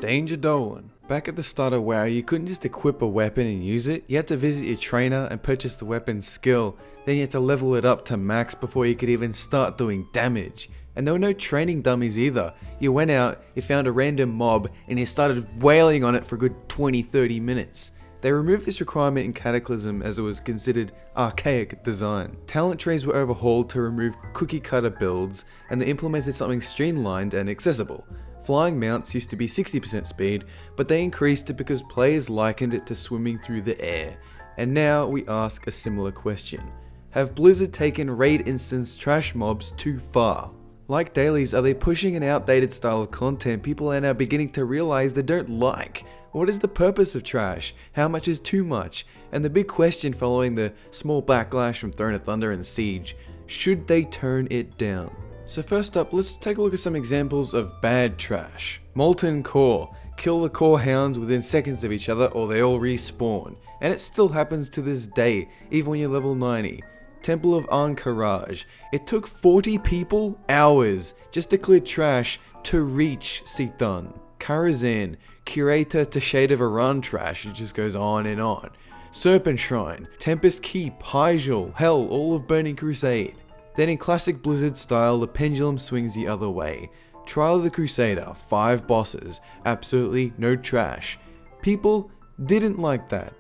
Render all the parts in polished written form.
Danger Dolan. Back at the start of WoW, you couldn't just equip a weapon and use it. You had to visit your trainer and purchase the weapon's skill. Then you had to level it up to max before you could even start doing damage. And there were no training dummies either. You went out, you found a random mob, and you started wailing on it for a good 20-30 minutes. They removed this requirement in Cataclysm as it was considered archaic design. Talent trees were overhauled to remove cookie cutter builds, and they implemented something streamlined and accessible. Flying mounts used to be 60% speed, but they increased it because players likened it to swimming through the air. And now we ask a similar question. Have Blizzard taken raid instance trash mobs too far? Like dailies, are they pushing an outdated style of content people are now beginning to realize they don't like? What is the purpose of trash? How much is too much? And the big question following the small backlash from Throne of Thunder and Siege, should they turn it down? So first up, let's take a look at some examples of bad trash. Molten Core. Kill the core hounds within seconds of each other or they all respawn. And it still happens to this day, even when you're level 90. Temple of Ahn'Qiraj. It took 40 people hours just to clear trash to reach Sithan. Karazhan. Curator to Shade of Iran trash, it just goes on and on. Serpent Shrine. Tempest Keep. Hyjal. Hell, all of Burning Crusade. Then in classic Blizzard style, the pendulum swings the other way. Trial of the Crusader, 5 bosses, absolutely no trash. People didn't like that.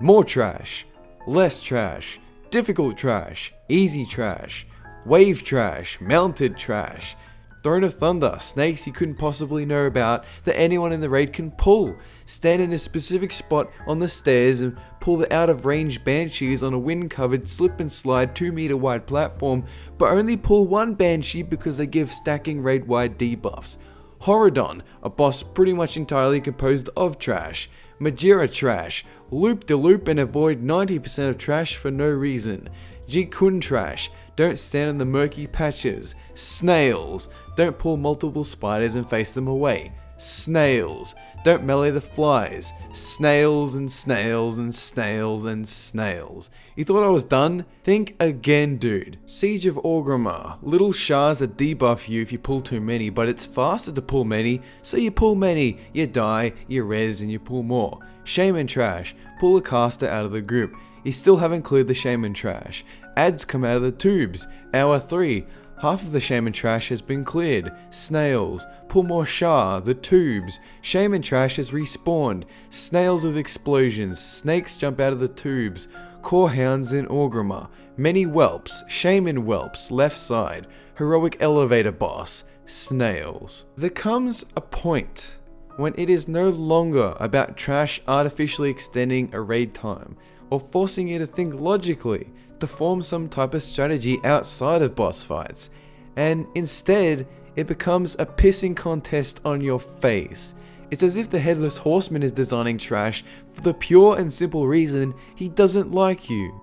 More trash, less trash, difficult trash, easy trash, wave trash, mounted trash. Throne of Thunder, snakes you couldn't possibly know about that anyone in the raid can pull. Stand in a specific spot on the stairs and pull the out of range banshees on a wind covered slip and slide 2-meter wide platform, but only pull one banshee because they give stacking raid wide debuffs. Horadon, a boss pretty much entirely composed of trash. Majira trash, loop de loop and avoid 90% of trash for no reason. Ji-Kun trash, don't stand in the murky patches. Snails, don't pull multiple spiders and face them away. Snails, don't melee the flies. Snails and snails and snails and snails. You thought I was done? Think again, dude. Siege of Orgrimmar, little shards that debuff you if you pull too many, but it's faster to pull many, so you pull many, you die, you res and you pull more. Shaman trash, pull a caster out of the group. You still haven't cleared the shaman trash. Ads come out of the tubes. Hour 3. Half of the shaman trash has been cleared. Snails. Pull more Shah. The tubes. Shaman trash has respawned. Snails with explosions. Snakes jump out of the tubes. Core hounds in Orgrimmar. Many whelps. Shaman whelps. Left side. Heroic elevator boss. Snails. There comes a point when it is no longer about trash artificially extending a raid time, or forcing you to think logically, to form some type of strategy outside of boss fights, and instead it becomes a pissing contest on your face. It's as if the Headless Horseman is designing trash for the pure and simple reason he doesn't like you.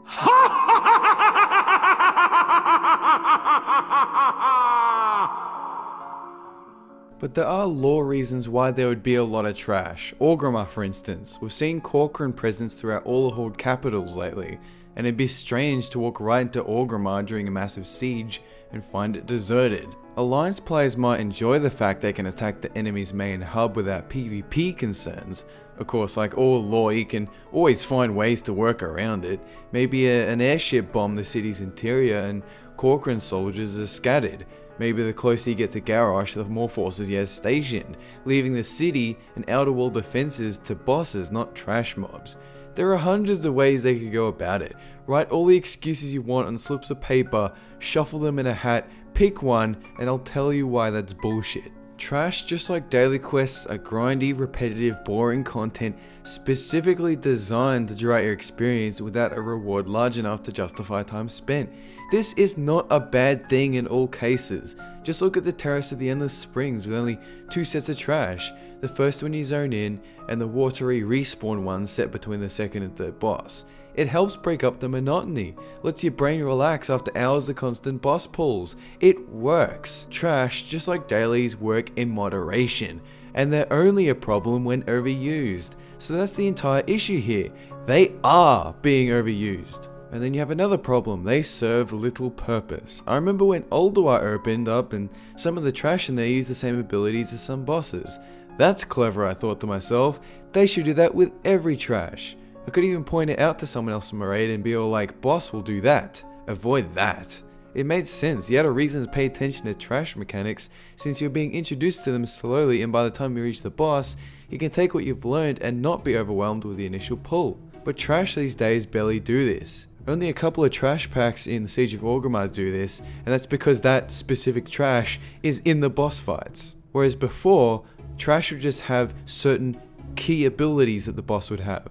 But there are lore reasons why there would be a lot of trash. Orgrimmar, for instance. We've seen Corcoran presence throughout all the Horde capitals lately, and it'd be strange to walk right into Orgrimmar during a massive siege and find it deserted. Alliance players might enjoy the fact they can attack the enemy's main hub without PvP concerns. Of course, like all lore, you can always find ways to work around it. Maybe an airship bomb the city's interior and Corcoran soldiers are scattered. Maybe the closer you get to Garrosh, the more forces he has stationed, leaving the city and outer wall defenses to bosses, not trash mobs. There are hundreds of ways they could go about it. Write all the excuses you want on slips of paper, shuffle them in a hat, pick one, and I'll tell you why that's bullshit. Trash, just like daily quests, are grindy, repetitive, boring content specifically designed to draw out your experience without a reward large enough to justify time spent. This is not a bad thing in all cases. Just look at the Terrace of the Endless Springs with only 2 sets of trash. The first one you zone in, and the watery respawn one set between the second and third boss. It helps break up the monotony, lets your brain relax after hours of constant boss pulls. It works. Trash, just like dailies, work in moderation, and they're only a problem when overused. So that's the entire issue here. They are being overused. And then you have another problem, they serve little purpose. I remember when Ulduar opened up and some of the trash in there used the same abilities as some bosses. That's clever, I thought to myself. They should do that with every trash. I could even point it out to someone else in my raid and be all like, boss will do that. Avoid that. It made sense. You had a reason to pay attention to trash mechanics since you're being introduced to them slowly, and by the time you reach the boss, you can take what you've learned and not be overwhelmed with the initial pull. But trash these days barely do this. Only a couple of trash packs in Siege of Orgrimmar do this, and that's because that specific trash is in the boss fights. Whereas before, trash would just have certain key abilities that the boss would have.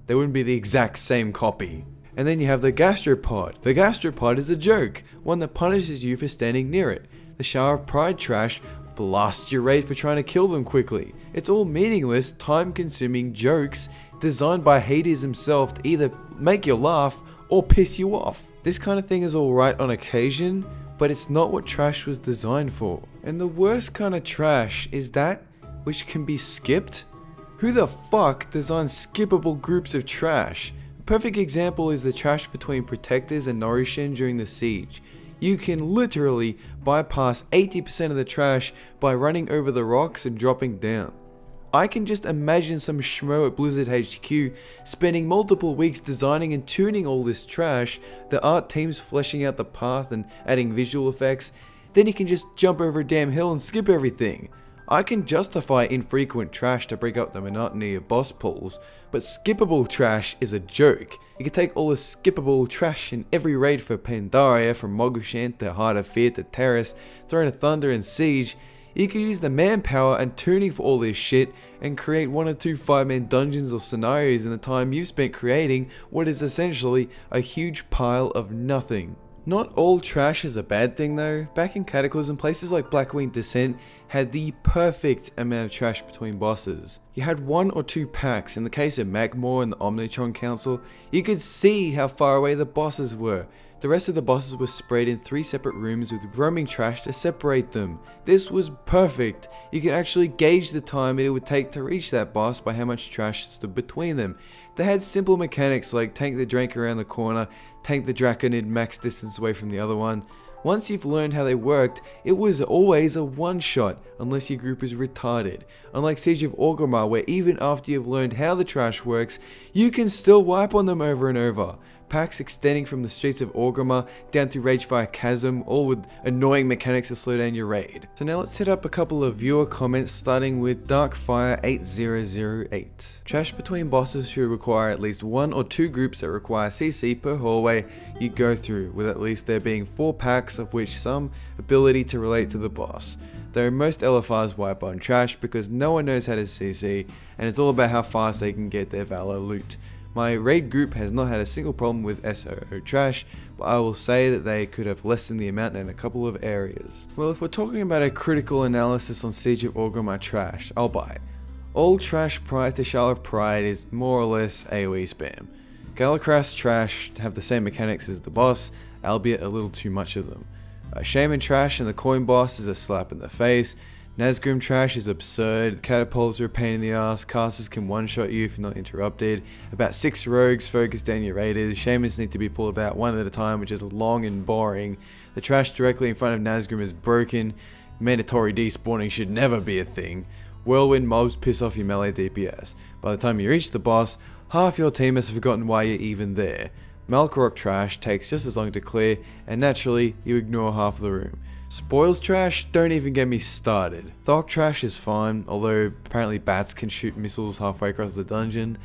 They wouldn't be the exact same copy. And then you have the gastropod. The gastropod is a joke, one that punishes you for standing near it. The Shower of Pride trash blasts your raid for trying to kill them quickly. It's all meaningless, time-consuming jokes designed by Hades himself to either make you laugh or piss you off. This kind of thing is alright on occasion, but it's not what trash was designed for. And the worst kind of trash is that which can be skipped. Who the fuck designs skippable groups of trash? A perfect example is the trash between Protectors and Norishin during the siege. You can literally bypass 80% of the trash by running over the rocks and dropping down. I can just imagine some schmo at Blizzard HQ spending multiple weeks designing and tuning all this trash, the art teams fleshing out the path and adding visual effects, then you can just jump over a damn hill and skip everything. I can justify infrequent trash to break up the monotony of boss pulls, but skippable trash is a joke. You can take all the skippable trash in every raid for Pandaria, from Mogushan to Heart of Fear to Terrace, Throne of Thunder and Siege. You can use the manpower and tuning for all this shit and create 1 or 2 5-man dungeons or scenarios in the time you've spent creating what is essentially a huge pile of nothing. Not all trash is a bad thing though. Back in Cataclysm, places like Blackwing Descent had the perfect amount of trash between bosses. You had 1 or 2 packs. In the case of Magmor and the Omnitron Council, you could see how far away the bosses were. The rest of the bosses were spread in 3 separate rooms with roaming trash to separate them. This was perfect. You could actually gauge the time it would take to reach that boss by how much trash stood between them. They had simple mechanics like tank the Drake around the corner, tank the Draconid max distance away from the other one. Once you've learned how they worked, it was always a one-shot, unless your group is retarded. Unlike Siege of Orgrimmar, where even after you've learned how the trash works, you can still wipe on them over and over. Packs extending from the streets of Orgrimmar down to Ragefire Chasm, all with annoying mechanics to slow down your raid. So now let's hit up a couple of viewer comments, starting with Darkfire8008. Trash between bosses should require at least 1 or 2 groups that require CC per hallway you go through, with at least there being 4 packs of which some ability to relate to the boss. Though most LFRs wipe on trash because no one knows how to CC, and it's all about how fast they can get their Valor loot. My raid group has not had a single problem with SOO trash, but I will say that they could have lessened the amount in a couple of areas. Well, if we're talking about a critical analysis on Siege of Orgrimmar trash, I'll buy it. All trash prior to Shower of Pride is more or less AoE spam. Galakras trash have the same mechanics as the boss, albeit a little too much of them. Shaman trash and the coin boss is a slap in the face. Nazgrim trash is absurd, catapults are a pain in the ass, casters can one-shot you if you're not interrupted, about 6 rogues focus down your raiders, shamans need to be pulled out one at a time, which is long and boring, the trash directly in front of Nazgrim is broken, mandatory despawning should never be a thing, whirlwind mobs piss off your melee DPS, by the time you reach the boss, half your team has forgotten why you're even there, Malkorok trash takes just as long to clear, and naturally, you ignore half of the room. Spoils trash? Don't even get me started. Thok trash is fine, although apparently bats can shoot missiles halfway across the dungeon.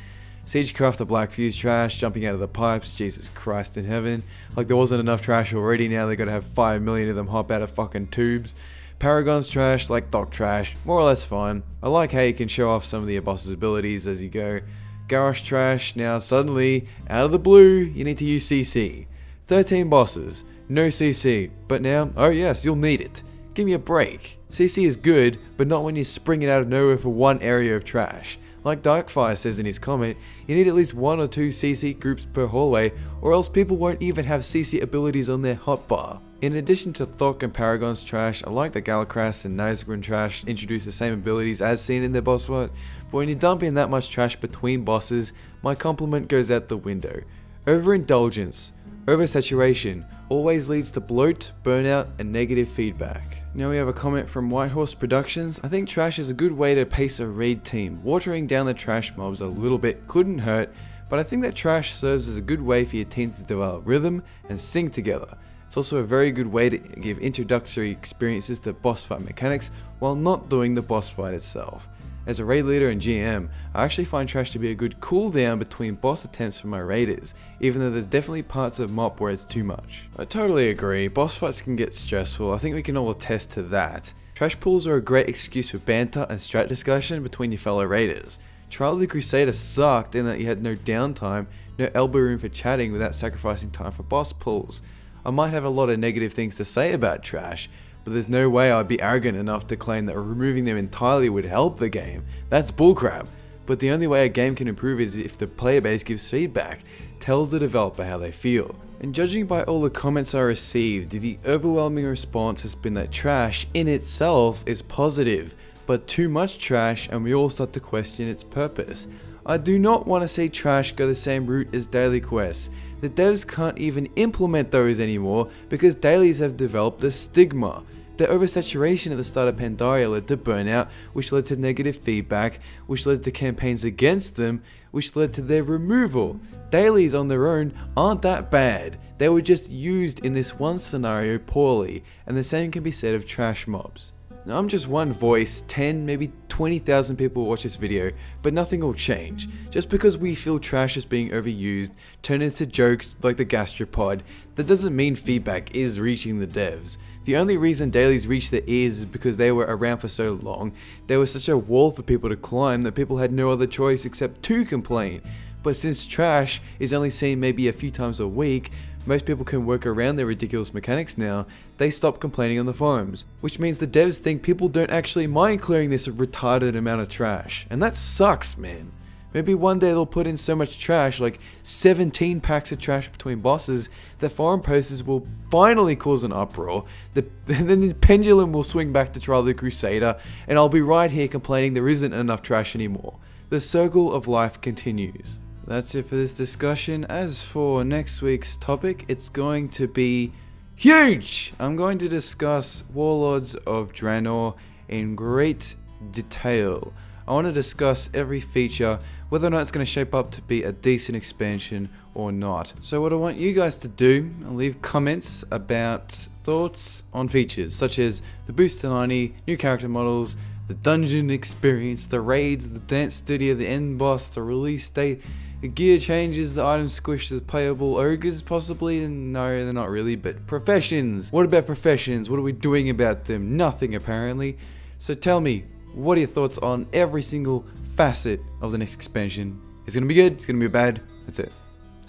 Siegecraft the Black Fuse trash, jumping out of the pipes, Jesus Christ in heaven. Like there wasn't enough trash already, now they gotta have 5 million of them hop out of fucking tubes. Paragon's trash, like Thok trash, more or less fine. I like how you can show off some of the boss's abilities as you go. Garrosh trash, now suddenly, out of the blue, you need to use CC. 13 bosses. No CC, but now, oh yes, you'll need it. Give me a break. CC is good, but not when you spring it out of nowhere for one area of trash. Like Darkfire says in his comment, you need at least 1 or 2 CC groups per hallway, or else people won't even have CC abilities on their hotbar. In addition to Thok and Paragon's trash, I like that Galakras and Nazgrim trash introduce the same abilities as seen in their boss fight, but when you dump in that much trash between bosses, my compliment goes out the window. Overindulgence, oversaturation, always leads to bloat, burnout, and negative feedback. Now we have a comment from Whitehorse Productions. I think trash is a good way to pace a raid team. Watering down the trash mobs a little bit couldn't hurt, but I think that trash serves as a good way for your team to develop rhythm and sing together. It's also a very good way to give introductory experiences to boss fight mechanics while not doing the boss fight itself. As a raid leader and GM, I actually find trash to be a good cooldown between boss attempts for my raiders, even though there's definitely parts of MOP where it's too much. I totally agree, boss fights can get stressful, I think we can all attest to that. Trash pools are a great excuse for banter and strat discussion between your fellow raiders. Trial of the Crusader sucked in that you had no downtime, no elbow room for chatting without sacrificing time for boss pulls. I might have a lot of negative things to say about trash, but there's no way I'd be arrogant enough to claim that removing them entirely would help the game. That's bullcrap. But the only way a game can improve is if the player base gives feedback, tells the developer how they feel. And judging by all the comments I received, the overwhelming response has been that trash in itself is positive, but too much trash and we all start to question its purpose. I do not want to see trash go the same route as daily quests. The devs can't even implement those anymore because dailies have developed a stigma. The oversaturation at the start of Pandaria led to burnout, which led to negative feedback, which led to campaigns against them, which led to their removal. Dailies on their own aren't that bad, they were just used in this one scenario poorly, and the same can be said of trash mobs. Now I'm just one voice, 10, maybe 20,000 people watch this video, but nothing will change. Just because we feel trash is being overused, turned into jokes like the gastropod, that doesn't mean feedback is reaching the devs. The only reason dailies reached their ears is because they were around for so long. There was such a wall for people to climb that people had no other choice except to complain. But since trash is only seen maybe a few times a week, most people can work around their ridiculous mechanics now, they stop complaining on the forums. Which means the devs think people don't actually mind clearing this retarded amount of trash. And that sucks, man. Maybe one day they'll put in so much trash, like 17 packs of trash between bosses, that forum posters will finally cause an uproar, then the pendulum will swing back to Trial of the Crusader, and I'll be right here complaining there isn't enough trash anymore. The circle of life continues. That's it for this discussion. As for next week's topic, it's going to be huge! I'm going to discuss Warlords of Draenor in great detail. I want to discuss every feature, whether or not it's going to shape up to be a decent expansion or not. So what I want you guys to do, I'll leave comments about thoughts on features, such as the boost to 90, new character models, the dungeon experience, the raids, the dance studio, the end boss, the release date, the gear changes, the item squish, the playable ogres possibly, and no they're not really, but professions. What about professions? What are we doing about them? Nothing apparently. So tell me, what are your thoughts on every single facet of the next expansion? It's gonna be good, it's gonna be bad, that's it.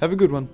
Have a good one.